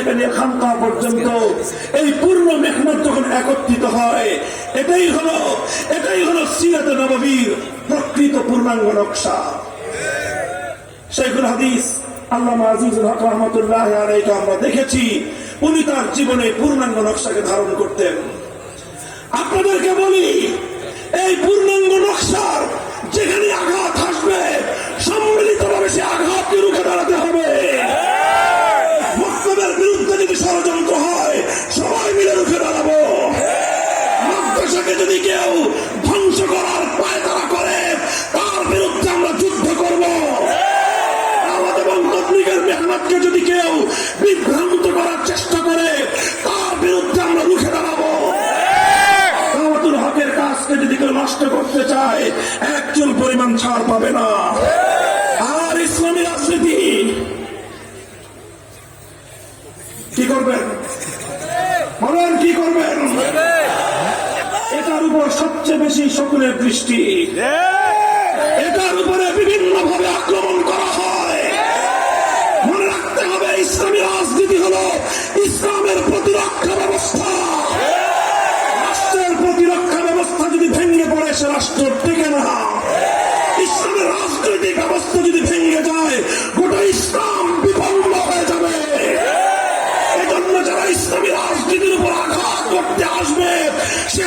থেকে নিয়ে খানকা পর্যন্ত এই পূর্ণ মেহনত যখন একত্রিত হয়, এটাই হলো সিরাতে নববীর প্রকৃত পূর্ণাঙ্গ নকশা। শাইখুল হাদিস আল্লামা আজিজুল হক রহমাতুল্লাহ আলাইহি আমরা দেখেছি, উনি তার জীবনে পূর্ণাঙ্গ নকশাকে ধারণ করতেন। আপনাদেরকে বলি, এই পূর্ণাঙ্গ নকশার যেখানে আঘাত আসবে, সম্মিলিতভাবে সে আঘাতকে রুখে দাঁড়াতে হবে। মক্তবের বিরুদ্ধে যদি ষড়যন্ত্র হয়, সবাই মিলে রুখে দাঁড়াবো। মাদ্রাসাকে যদি কেউ ধ্বংস করার পায়তারা করে, তার বিরুদ্ধে আমরা যুদ্ধ করব। দাওয়াত এবং তাবলীগের মেহনতকে যদি কেউ বিভ্রান্ত করার চেষ্টা করে, তার বিরুদ্ধে আমরা রুখে দাঁড়াবো। দাওয়াতুল হকের কাজকে যদি কেউ নষ্ট করতে চায়, একজন পরিমাণ ছাড় পাবে না। আর ইসলামী রাজনীতি কি করবেন বলেন, কি করবেন? এটার উপর সবচেয়ে বেশি সকলের দৃষ্টি। এটার উপরে বিভিন্ন ভাবে আক্রমণ করা হয়। মনে রাখতে হবে, ইসলামী রাজনীতি হলো ইসলামের প্রতিরক্ষা ব্যবস্থা। রাষ্ট্রের প্রতিরক্ষা ব্যবস্থা যদি ভেঙে পড়ে, সে রাষ্ট্র টিকে না। ইসলামের রাজনৈতিক ব্যবস্থা যদি ভেঙে যায়, গোটা ইসলাম বিপন্ন হয়ে যাবে। এজন্য যারা ইসলামী রাজনীতির উপর আঘাত করতে আসবে, সে